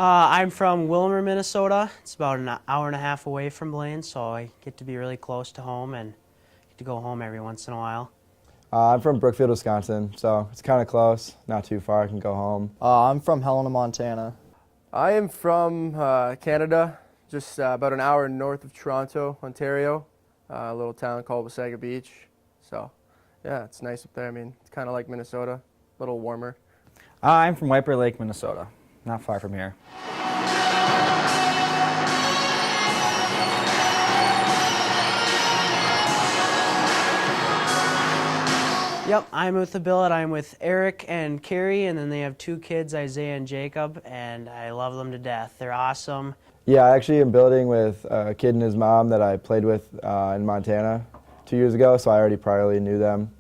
I'm from Willmar, Minnesota. It's about an hour and a half away from Blaine, so I get to be really close to home and get to go home every once in a while. I'm from Brookfield, Wisconsin, so it's kind of close, not too far. I can go home. I'm from Helena, Montana. I am from Canada, just about an hour north of Toronto, Ontario, a little town called Wasaga Beach. So, yeah, it's nice up there. I mean, it's kind of like Minnesota, a little warmer. I'm from White Bear Lake, Minnesota, not far from here. Yep, I'm with the billet. I'm with Eric and Carrie, and then they have two kids, Isaiah and Jacob, and I love them to death. They're awesome. Yeah, I actually am building with a kid and his mom that I played with in Montana 2 years ago, so I already priorly knew them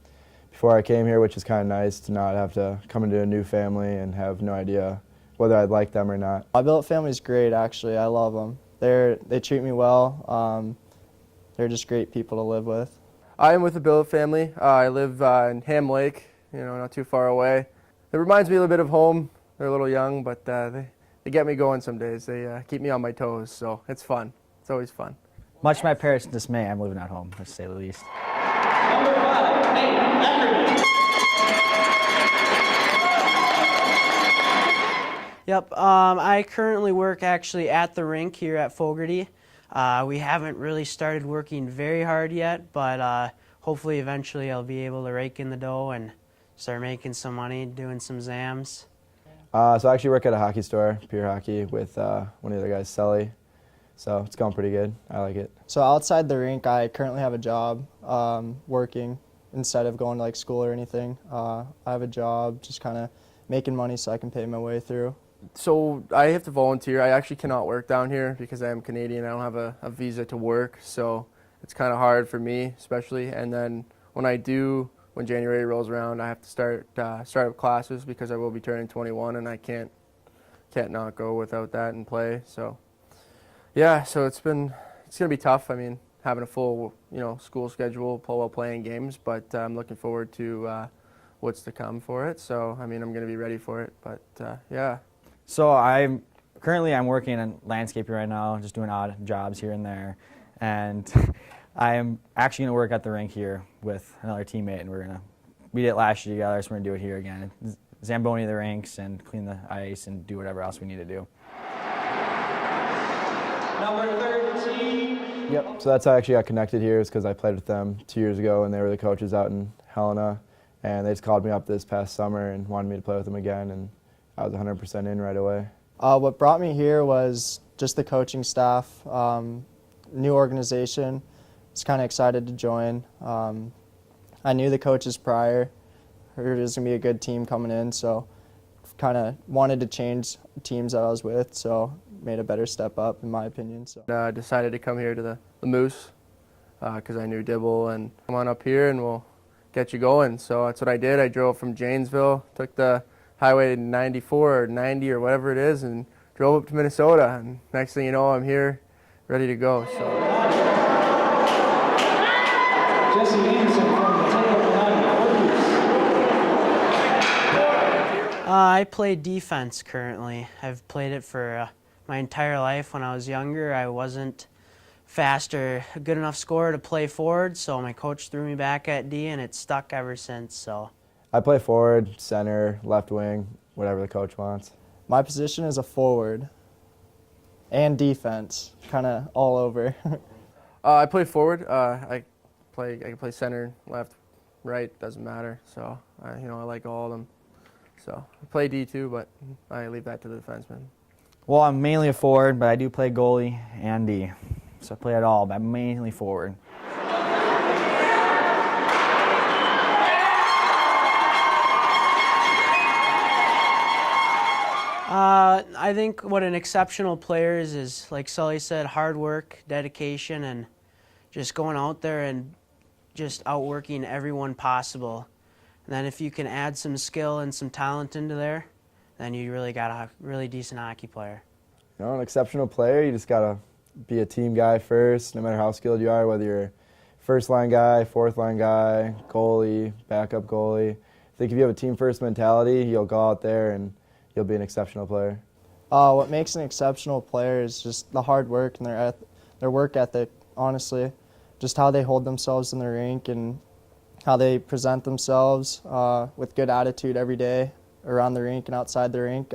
before I came here, which is kind of nice to not have to come into a new family and have no idea whether I'd like them or not. My billet family's great, actually. I love them. They treat me well. They're just great people to live with. I am with the billet family. I live in Ham Lake, not too far away. It reminds me a little bit of home. They're a little young, but they get me going some days. They keep me on my toes, so it's fun. It's always fun. Much to my parents' dismay, I'm living at home, to say the least. Number 5, Nate Ackerman. Yep, I currently work actually at the rink here at Fogarty. We haven't really started working very hard yet, but hopefully eventually I'll be able to rake in the dough and start making some money, doing some exams. So I actually work at a hockey store, Pure Hockey, with one of the other guys, Sully. So it's going pretty good. I like it. So outside the rink, I currently have a job working instead of going to like school or anything. I have a job just kind of making money so I can pay my way through. So I have to volunteer. I actually cannot work down here because I am Canadian. I don't have a visa to work, so it's kind of hard for me, especially. And then when I do, when January rolls around, I have to start up classes because I will be turning 21, and I can't not go without that and play. So yeah, so it's gonna be tough. I mean, having a full school schedule while playing games, but I'm looking forward to what's to come for it. So I mean, I'm gonna be ready for it. But yeah. So I'm working in landscaping right now, just doing odd jobs here and there, and I am actually going to work at the rink here with another teammate, and we did it last year together, so we're going to do it here again. Zamboni the rinks and clean the ice and do whatever else we need to do. Number 13. Yep. So that's how I actually got connected here, is because I played with them 2 years ago, and they were the coaches out in Helena, and they just called me up this past summer and wanted me to play with them again, and I was 100% in right away. What brought me here was just the coaching staff, new organization. I was kind of excited to join. I knew the coaches prior, heard it was going to be a good team coming in, so kind of wanted to change teams that I was with, so made a better step up in my opinion. So decided to come here to the Moose because I knew Dibble, and come on up here and we'll get you going. So that's what I did. I drove from Janesville, took the Highway 94 or 90 or whatever it is, and drove up to Minnesota. And next thing you know, I'm here, ready to go. So. Jesse Anderson from the I play defense currently. I've played it for my entire life. When I was younger, I wasn't fast or a good enough scorer to play forward, so my coach threw me back at D, and it's stuck ever since. So. I play forward, center, left wing, whatever the coach wants. my position is a forward and defense, kind of all over. I play forward. I can play center, left, right, doesn't matter. So I like all of them. So I play D too, but I leave that to the defenseman. Well, I'm mainly a forward, but I do play goalie and D. So I play it all, but I'm mainly forward. I think what an exceptional player is, like Sully said, hard work, dedication, and just going out there and just outworking everyone possible. And then if you can add some skill and some talent into there, then you really got a really decent hockey player. An exceptional player, you just got to be a team guy first, no matter how skilled you are, whether you're first line guy, fourth line guy, goalie, backup goalie. I think if you have a team first mentality, you'll go out there and you'll be an exceptional player. What makes an exceptional player is just the hard work and their work ethic, honestly. Just how they hold themselves in the rink and how they present themselves with good attitude every day around the rink and outside the rink.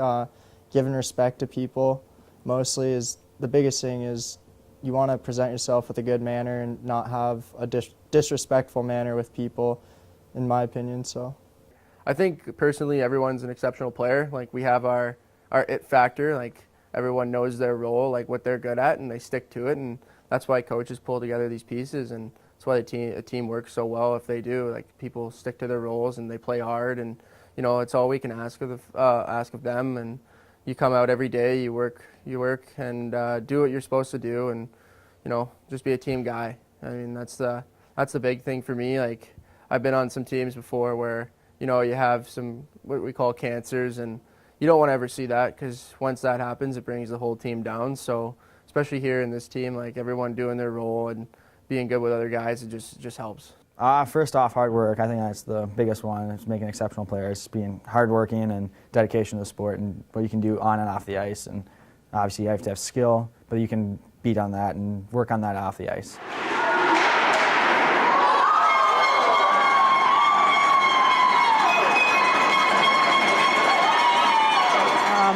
Giving respect to people mostly is the biggest thing. Is you want to present yourself with a good manner and not have a disrespectful manner with people, in my opinion. So I think personally everyone's an exceptional player. Like we have our it factor, like everyone knows their role, like what they're good at, and they stick to it, and that's why coaches pull together these pieces, and that's why a team works so well if they do. Like people stick to their roles and they play hard, and it's all we can ask of them. And you come out every day, you work, and do what you're supposed to do, and just be a team guy. I mean that's the big thing for me. Like I've been on some teams before where you have some what we call cancers, and you don't want to ever see that, because once that happens, it brings the whole team down. So especially here in this team, like everyone doing their role and being good with other guys, it just helps. First off, hard work. I think that's the biggest one. It's making exceptional players, being hardworking and dedication to the sport and what you can do on and off the ice. And obviously you have to have skill, but you can beat on that and work on that off the ice.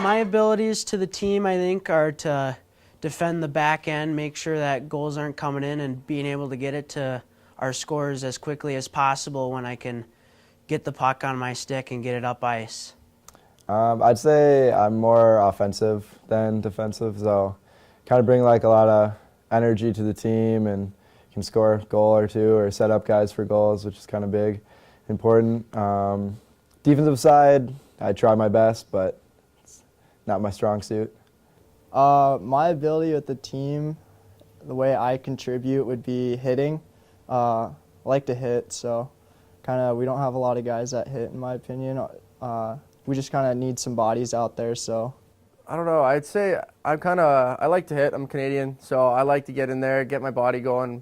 My abilities to the team, I think, are to defend the back end, make sure that goals aren't coming in, and being able to get it to our scorers as quickly as possible when I can get the puck on my stick and get it up ice. I'd say I'm more offensive than defensive, so kind of bring like a lot of energy to the team and can score a goal or two or set up guys for goals, which is kind of big, important. Defensive side, I try my best, but it's not my strong suit. My ability with the team, the way I contribute would be hitting. I like to hit, so we don't have a lot of guys that hit, in my opinion. We just kind of need some bodies out there, so. I don't know. I'd say I like to hit. I'm Canadian, so I like to get in there, get my body going,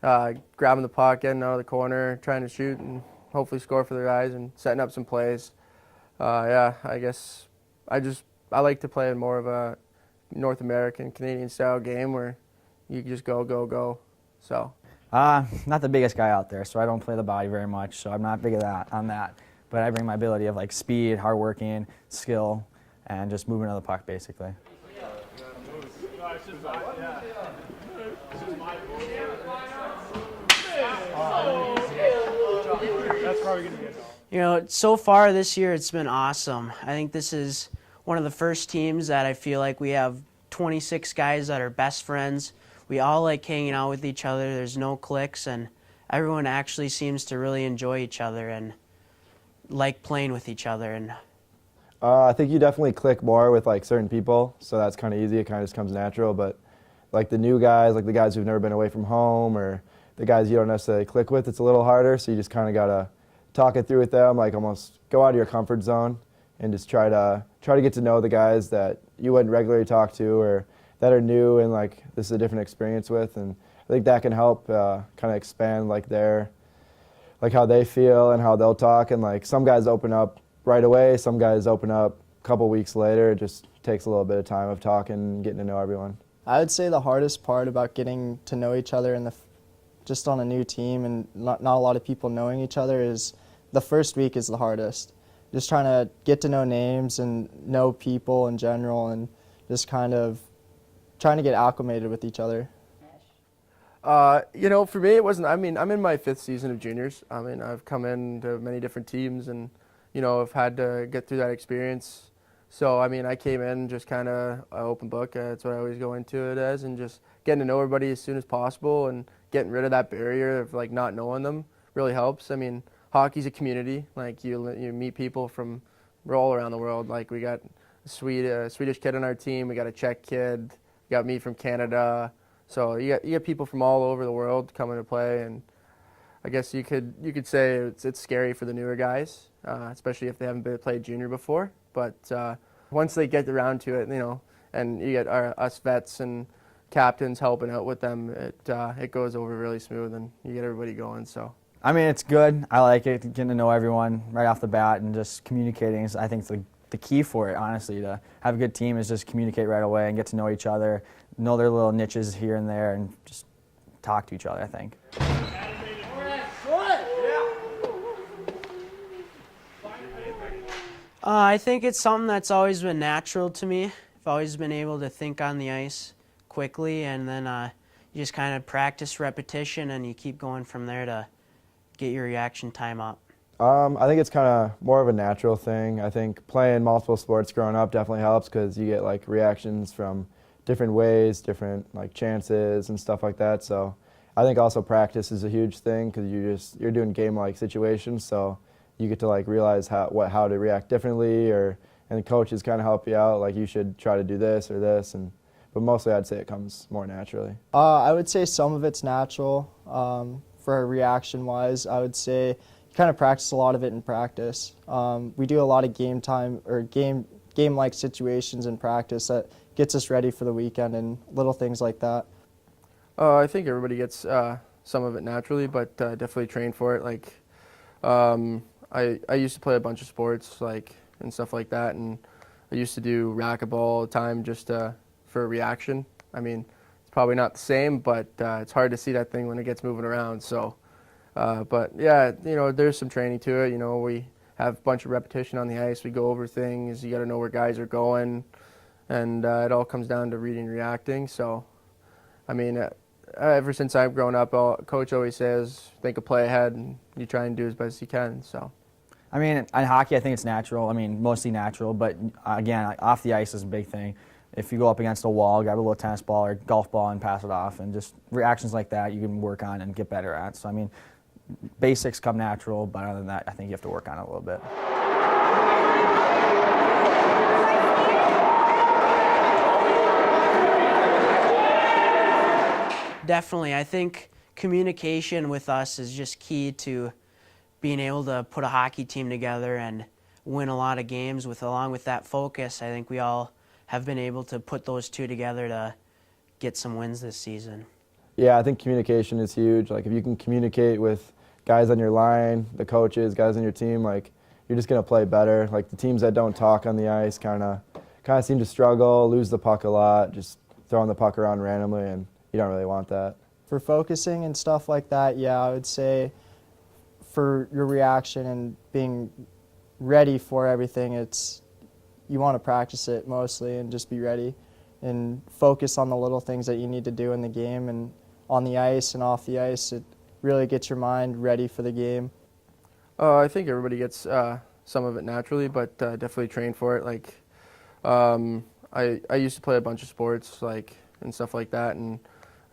grabbing the puck, getting out of the corner, trying to shoot, and hopefully score for the guys and setting up some plays. I guess I like to play in more of a North American, Canadian style game where you just go, go, go. So. Not the biggest guy out there, so I don't play the body very much, so I'm not big on that. But I bring my ability of like speed, hard working, skill, and just moving of the puck basically. So far this year it's been awesome. I think this is one of the first teams that I feel like we have 26 guys that are best friends. We all like hanging out with each other. There's no cliques, and everyone actually seems to really enjoy each other and like playing with each other. And I think you definitely click more with like certain people, so that's kind of easy. It kind of just comes natural. But like the new guys, like the guys who've never been away from home, or the guys you don't necessarily click with, it's a little harder. So you just kind of gotta talk it through with them, like almost go out of your comfort zone and just try to get to know the guys that you wouldn't regularly talk to or that are new and like this is a different experience with. And I think that can help kind of expand like how they feel and how they'll talk. And like some guys open up right away, some guys open up a couple weeks later. It just takes a little bit of time of talking and getting to know everyone. I would say the hardest part about getting to know each other just on a new team and not a lot of people knowing each other is the first week is the hardest. Just trying to get to know names and know people in general and just kind of trying to get acclimated with each other. For me, it wasn't. I mean, I'm in my 5th season of juniors. I mean, I've come into many different teams and, I've had to get through that experience. So, I mean, I came in just kind of an open book. That's what I always go into it as, and just getting to know everybody as soon as possible and getting rid of that barrier of, like, not knowing them really helps. I mean, hockey's a community. Like, you meet people from all around the world. Like, we got a Swedish kid on our team. We got a Czech kid. We got me from Canada. So you get people from all over the world coming to play, and I guess you could say it's scary for the newer guys, especially if they haven't played junior before. But once they get around to it, and you get us vets and captains helping out with them, it goes over really smooth, and you get everybody going. So. I mean, it's good. I like it, getting to know everyone right off the bat and just communicating. I think it's the the key for it, honestly. To have a good team is just communicate right away and get to know each other, know their little niches here and there, and just talk to each other, I think. I think it's something that's always been natural to me. I've always been able to think on the ice quickly, and then you just kind of practice repetition, and you keep going from there to get your reaction time up. I think it's kind of more of a natural thing. I think playing multiple sports growing up definitely helps because you get like reactions from different ways, different like chances and stuff like that. So I think also practice is a huge thing because you're doing game-like situations, so you get to like realize how to react differently, and the coaches kind of help you out, like you should try to do this or this, but mostly I'd say it comes more naturally. I would say some of it's natural. For reaction-wise, I would say you kind of practice a lot of it in practice. We do a lot of game time or game-like situations in practice that gets us ready for the weekend and little things like that. I think everybody gets some of it naturally, but definitely train for it. Like, I used to play a bunch of sports, like and stuff like that, and I used to do racquetball all the time just for a reaction. I mean, it's probably not the same, but it's hard to see that thing when it gets moving around. So, but yeah, there's some training to it. We have a bunch of repetition on the ice. We go over things. You got to know where guys are going, and it all comes down to reading and reacting. So, I mean, ever since I've grown up, coach always says, think a play ahead, and you try and do as best as you can. So, I mean, in hockey, I think it's natural. I mean, mostly natural, but again, off the ice is a big thing. If you go up against a wall, grab a little tennis ball or golf ball and pass it off, and just reactions like that you can work on and get better at. So, I mean, basics come natural, but other than that, I think you have to work on it a little bit. Definitely. I think communication with us is just key to being able to put a hockey team together and win a lot of games. Along with that focus, I think we all have been able to put those two together to get some wins this season. Yeah, I think communication is huge. Like if you can communicate with guys on your line, the coaches, guys on your team, like you're just gonna play better. Like the teams that don't talk on the ice kind of seem to struggle, lose the puck a lot, just throwing the puck around randomly, and you don't really want that. For focusing and stuff like that, yeah, I would say for your reaction and being ready for everything, you want to practice it mostly and just be ready and focus on the little things that you need to do in the game and on the ice and off the ice. It really gets your mind ready for the game. I think everybody gets some of it naturally, but definitely train for it. Like, I used to play a bunch of sports, like and stuff like that, and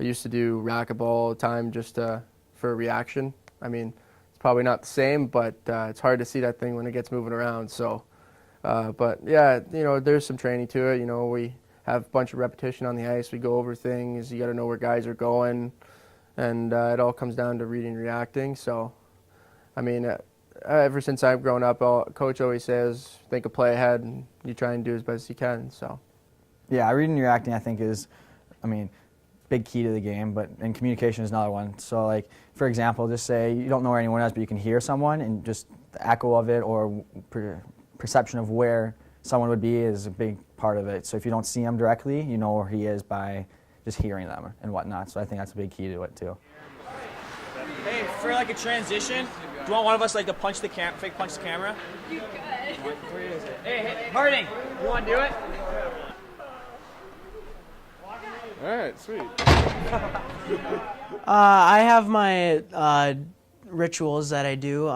I used to do racquetball all the time just for a reaction. I mean, it's probably not the same, but it's hard to see that thing when it gets moving around. So, but yeah, there's some training to it. We have a bunch of repetition on the ice. We go over things. You got to know where guys are going, and it all comes down to reading and reacting. So, I mean, ever since I've grown up, coach always says, think a play ahead, and you try and do as best as you can. So, yeah, reading and reacting, I think, is, big key to the game, and communication is another one. So, like, for example, just say you don't know where anyone is, but you can hear someone, and just the echo of it or perception of where someone would be is a big part of it. So if you don't see him directly, you know where he is by just hearing them and whatnot. So I think that's a big key to it, too. Hey, for like a transition, do you want one of us like to fake punch the camera? You could. Hey, Harding, you want to do it? All right, sweet. I have my rituals that I do.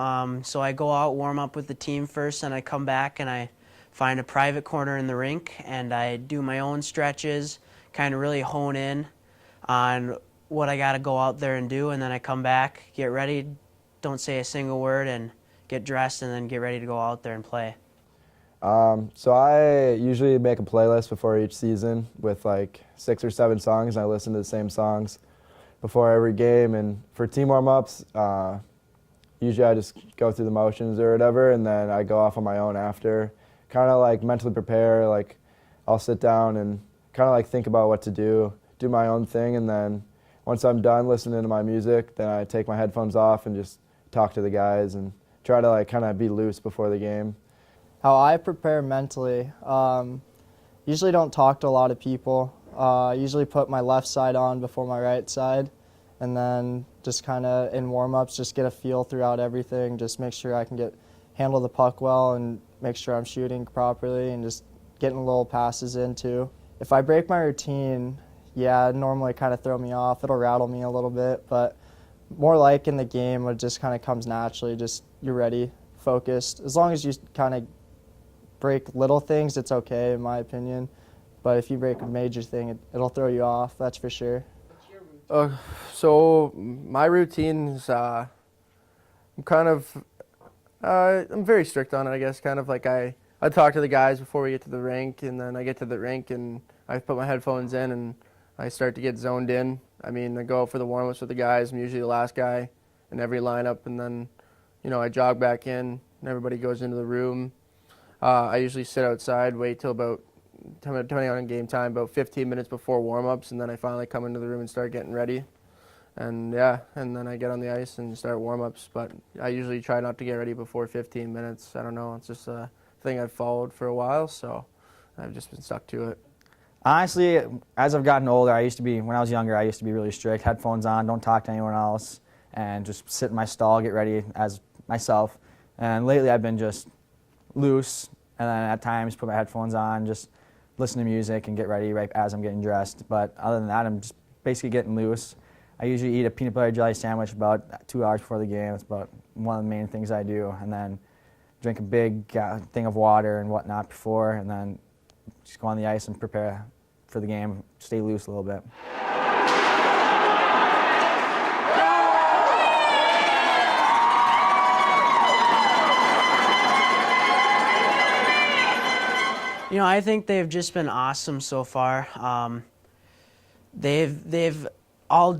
So I go out, warm up with the team first, and I come back and I find a private corner in the rink and I do my own stretches, kind of really hone in on what I got to go out there and do, and then I come back, get ready, don't say a single word, and get dressed, and then get ready to go out there and play. So I usually make a playlist before each season with like 6 or 7 songs, and I listen to the same songs before every game. And for team warm-ups, usually I just go through the motions or whatever, and then I go off on my own after, kind of like mentally prepare. Like I'll sit down and kind of like think about what to do my own thing, and then once I'm done listening to my music, then I take my headphones off and just talk to the guys and try to like kind of be loose before the game. How I prepare mentally, usually don't talk to a lot of people. Usually put my left side on before my right side, and then just kind of in warm-ups, just get a feel throughout everything, just make sure I can handle the puck well and make sure I'm shooting properly and just getting little passes in too. If I break my routine, yeah, it normally kind of throw me off. It'll rattle me a little bit, but more like in the game, it just kind of comes naturally, just you're ready, focused. As long as you kind of break little things, it's okay in my opinion. But if you break a major thing, it'll throw you off, that's for sure. So my routines, I'm very strict on it, I guess. Kind of like I talk to the guys before we get to the rink, and then I get to the rink and I put my headphones in and I start to get zoned in. I mean, I go out for the warm-ups with the guys. I'm usually the last guy in every lineup, and then, I jog back in and everybody goes into the room. I usually sit outside, wait till about, depending on game time, about 15 minutes before warm-ups, and then I finally come into the room and start getting ready. And and then I get on the ice and start warm-ups, but I usually try not to get ready before 15 minutes. I don't know, it's just a thing I've followed for a while, so I've just been stuck to it. Honestly, as I've gotten older, when I was younger, I used to be really strict. Headphones on, don't talk to anyone else, and just sit in my stall, get ready as myself. And lately I've been just loose, and then at times put my headphones on, just listen to music and get ready right as I'm getting dressed. But other than that, I'm just basically getting loose. I usually eat a peanut butter jelly sandwich about 2 hours before the game. It's about one of the main things I do. And then drink a big thing of water and whatnot before, and then just go on the ice and prepare for the game, stay loose a little bit. I think they've just been awesome so far. They've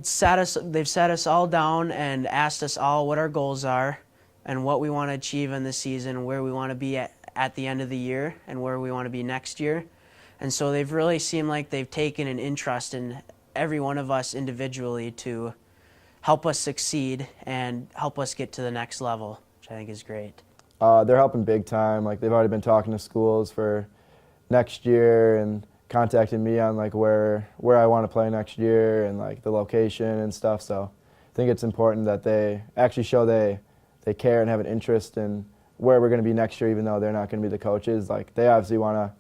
set us all down and asked us all what our goals are and what we want to achieve in the season, where we want to be at the end of the year and where we want to be next year. And so they've really seemed like they've taken an interest in every one of us individually to help us succeed and help us get to the next level, which I think is great. They're helping big time. Like, they've already been talking to schools for next year and contacting me on like where I want to play next year and like the location and stuff. So I think it's important that they actually show they care and have an interest in where we're going to be next year, even though they're not going to be the coaches. Like, they obviously want to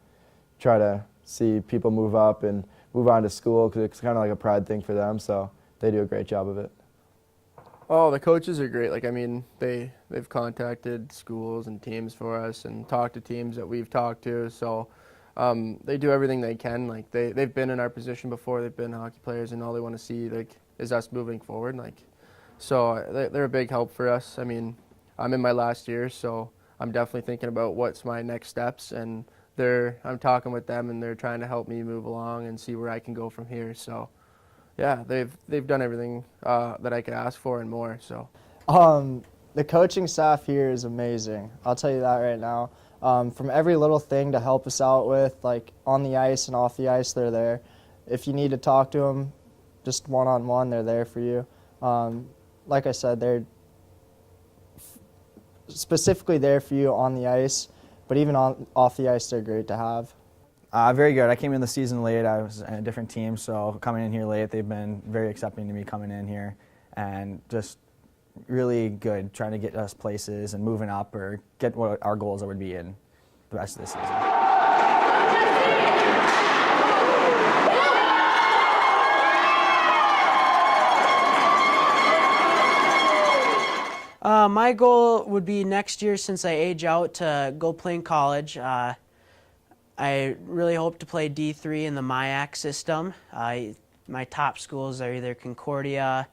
try to see people move up and move on to school because it's kind of like a pride thing for them. So they do a great job of it. Oh, the coaches are great. Like, I mean, they've contacted schools and teams for us and talked to teams that we've talked to. So they do everything they can. Like, they've been in our position before. They've been hockey players, and all they want to see is us moving forward. So they're a big help for us. I mean, I'm in my last year, so I'm definitely thinking about what's my next steps, and I'm talking with them, and they're trying to help me move along and see where I can go from here. So, yeah, they've done everything that I could ask for and more. So, the coaching staff here is amazing. I'll tell you that right now. From every little thing to help us out with, like on the ice and off the ice, they're there. If you need to talk to them, just one-on-one, they're there for you. Like I said, they're specifically there for you on the ice, but even off the ice, they're great to have. Very good. I came in the season late. I was in a different team, so coming in here late, they've been very accepting to me coming in here, and just really good trying to get us places and moving up or get what our goals would be in the rest of the season. My goal would be next year, since I age out, to go play in college. I really hope to play D3 in the MIAC system. My top schools are either Concordia,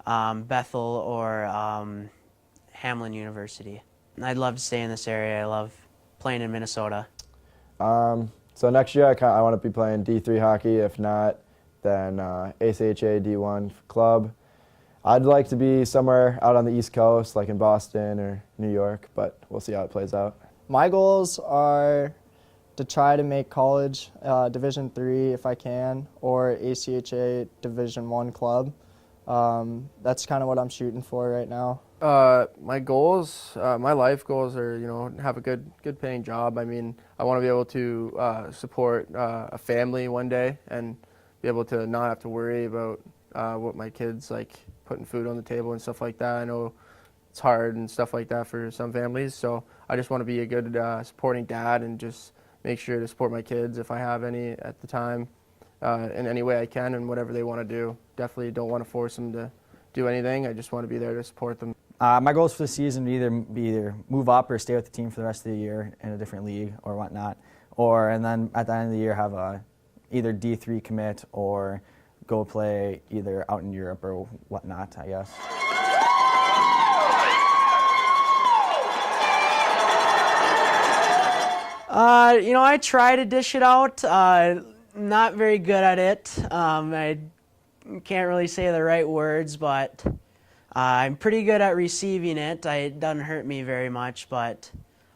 Bethel, or Hamlin University. I'd love to stay in this area. I love playing in Minnesota. So next year I want to be playing D3 hockey. If not, then ACHA D1 club. I'd like to be somewhere out on the East Coast, like in Boston or New York, but we'll see how it plays out. My goals are to try to make college Division III if I can, or ACHA Division I club. That's kind of what I'm shooting for right now. My goals, my life goals are, have a good paying job. I mean, I want to be able to support a family one day and be able to not have to worry about what my kids like putting food on the table and stuff like that. I know it's hard and stuff like that for some families, so I just want to be a good supporting dad and just make sure to support my kids if I have any at the time in any way I can and whatever they want to do. Definitely don't want to force them to do anything. I just want to be there to support them. My goals for the season would either move up or stay with the team for the rest of the year in a different league or whatnot, and then at the end of the year have a either D3 commit or go play either out in Europe or whatnot, I guess. I try to dish it out. Not very good at it. I can't really say the right words, but I'm pretty good at receiving it. It doesn't hurt me very much, but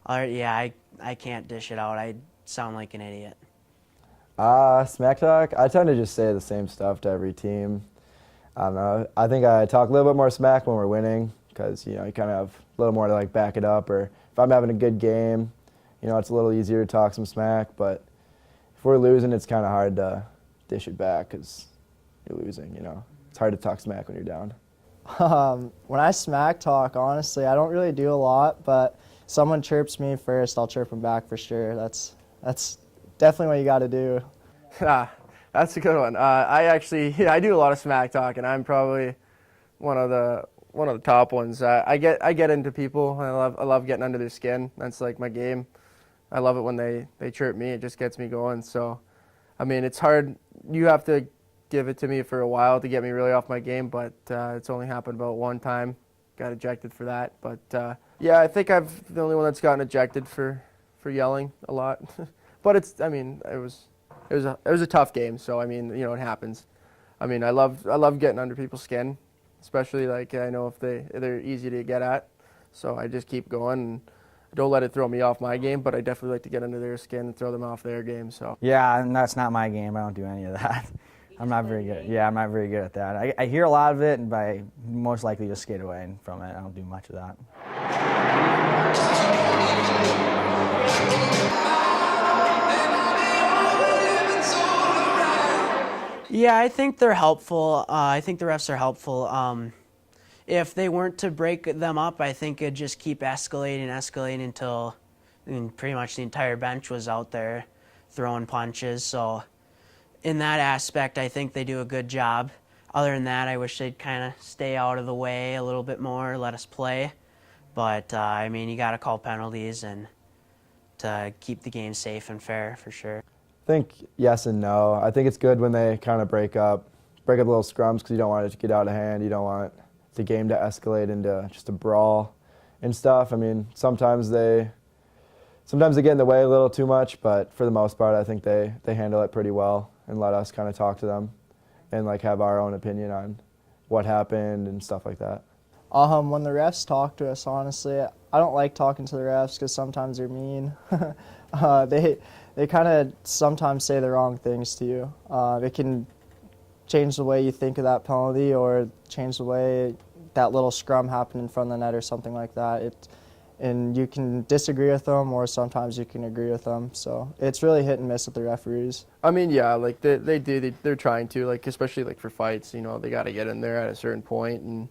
I can't dish it out. I sound like an idiot. Smack talk, I tend to just say the same stuff to every team. I don't know. I think I talk a little bit more smack when we're winning because, you kind of have a little more to like back it up. Or if I'm having a good game, it's a little easier to talk some smack. But if we're losing, it's kind of hard to dish it back because you're losing, It's hard to talk smack when you're down. When I smack talk, honestly, I don't really do a lot, but someone chirps me first, I'll chirp them back for sure. That's definitely what you got to do. That's a good one. I do a lot of smack talk, and I'm probably one of the top ones. I get into people. I love getting under their skin. That's like my game. I love it when they chirp me. It just gets me going. So, I mean, it's hard. You have to give it to me for a while to get me really off my game, but it's only happened about one time. Got ejected for that. But yeah, I think I'm the only one that's gotten ejected for yelling a lot. But it was a tough game. So I mean, it happens. I mean, I love getting under people's skin, especially like I know if they're easy to get at. So I just keep going and don't let it throw me off my game. But I definitely like to get under their skin and throw them off their game. So yeah, and that's not my game. I don't do any of that. I'm not very good. Yeah, I'm not very good at that. I hear a lot of it, but I most likely just skate away from it. I don't do much of that. Yeah, I think they're helpful. I think the refs are helpful. If they weren't to break them up, I think it'd just keep escalating until pretty much the entire bench was out there throwing punches. So in that aspect, I think they do a good job. Other than that, I wish they'd kind of stay out of the way a little bit more, let us play. But, you got to call penalties and to keep the game safe and fair for sure. I think yes and no. I think it's good when they kind of break up little scrums because you don't want it to get out of hand. You don't want the game to escalate into just a brawl and stuff. I mean, sometimes they get in the way a little too much, but for the most part, I think they handle it pretty well and let us kind of talk to them and like have our own opinion on what happened and stuff like that. When the refs talk to us, honestly, I don't like talking to the refs because sometimes they're mean. They kind of sometimes say the wrong things to you. It can change the way you think of that penalty or change the way that little scrum happened in front of the net or something like that. And you can disagree with them or sometimes you can agree with them. So it's really hit and miss with the referees. I mean, yeah, like they're trying to, like especially like for fights, they got to get in there at a certain point and.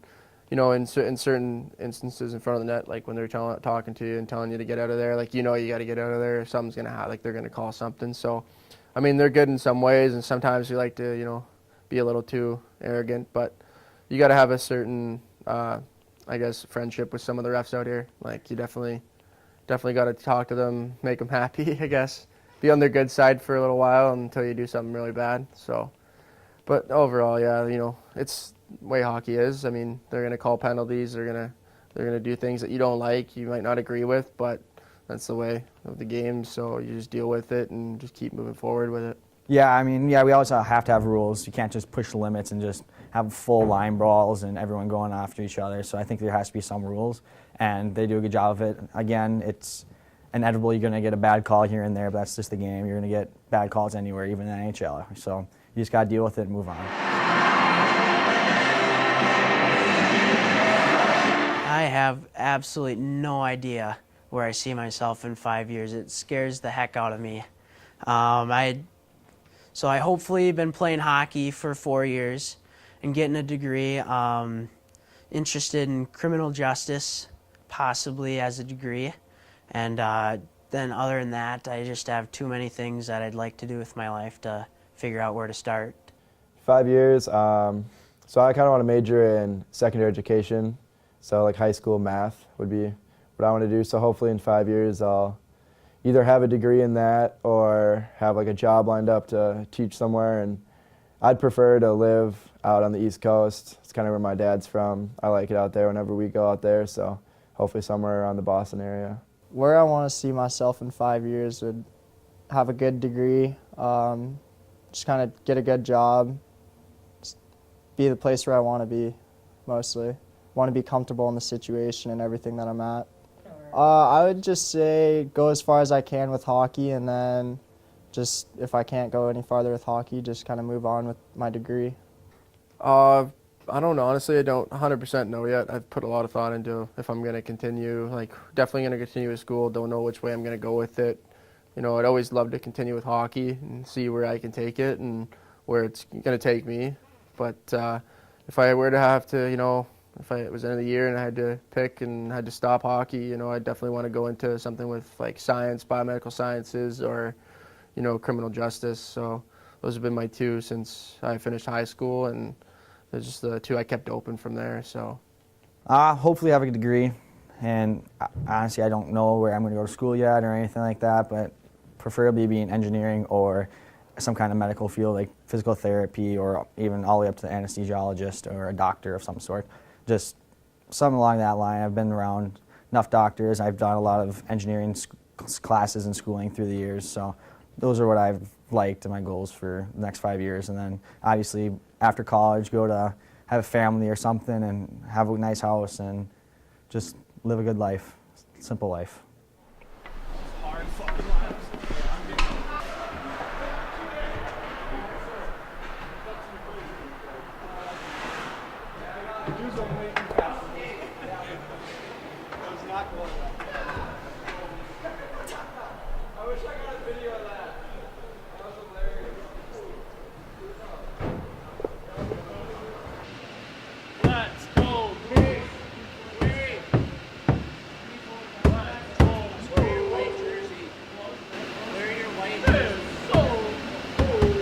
In certain instances in front of the net, like when they're talking to you and telling you to get out of there, like you got to get out of there. Something's gonna happen, like they're gonna call something. So, I mean, they're good in some ways, and sometimes we like to, be a little too arrogant. But you got to have a certain, I guess, friendship with some of the refs out here. Like you definitely got to talk to them, make them happy. I guess be on their good side for a little while until you do something really bad. So, but overall, yeah, it's. Way hockey is. I mean, they're going to call penalties. They're going to do things that you don't like, you might not agree with, but that's the way of the game. So you just deal with it and just keep moving forward with it. Yeah, we always have to have rules. You can't just push the limits and just have full line brawls and everyone going after each other. So I think there has to be some rules, and they do a good job of it. Again, it's inevitable you're going to get a bad call here and there, but that's just the game. You're going to get bad calls anywhere, even in the NHL. So you just got to deal with it and move on. I have absolutely no idea where I see myself in 5 years. It scares the heck out of me. So I hopefully been playing hockey for 4 years and getting a degree. Interested in criminal justice, possibly as a degree. And then other than that, I just have too many things that I'd like to do with my life to figure out where to start. 5 years. So I kind of want to major in secondary education. So like high school math would be what I want to do. So hopefully in 5 years I'll either have a degree in that or have like a job lined up to teach somewhere. And I'd prefer to live out on the East Coast. It's kind of where my dad's from. I like it out there whenever we go out there. So hopefully somewhere around the Boston area. Where I want to see myself in 5 years would have a good degree, just kind of get a good job, just be the place where I want to be mostly. Want to be comfortable in the situation and everything that I'm at. I would just say go as far as I can with hockey, and then just if I can't go any farther with hockey, just kind of move on with my degree. I don't know. Honestly, I don't 100% know yet. I've put a lot of thought into if I'm going to continue. Like, definitely going to continue with school. Don't know which way I'm going to go with it. You know, I'd always love to continue with hockey and see where I can take it and where it's going to take me. But if I were to have to, you know, if it was the end of the year and I had to pick and had to stop hockey, you know, I definitely want to go into something with like science, biomedical sciences, or, you know, criminal justice. So those have been my two since I finished high school, and they're just the two I kept open from there. So Hopefully have a degree, and honestly I don't know where I'm going to go to school yet or anything like that, but preferably be in engineering or some kind of medical field like physical therapy, or even all the way up to the anesthesiologist or a doctor of some sort. Just something along that line. I've been around enough doctors. I've done a lot of engineering classes and schooling through the years, so those are what I've liked and my goals for the next 5 years. And then obviously after college, go to have a family or something and have a nice house and just live a good life, simple life. Let's go, Blaine. Let's go. Wear your white jersey. Wear your white jersey. So cool.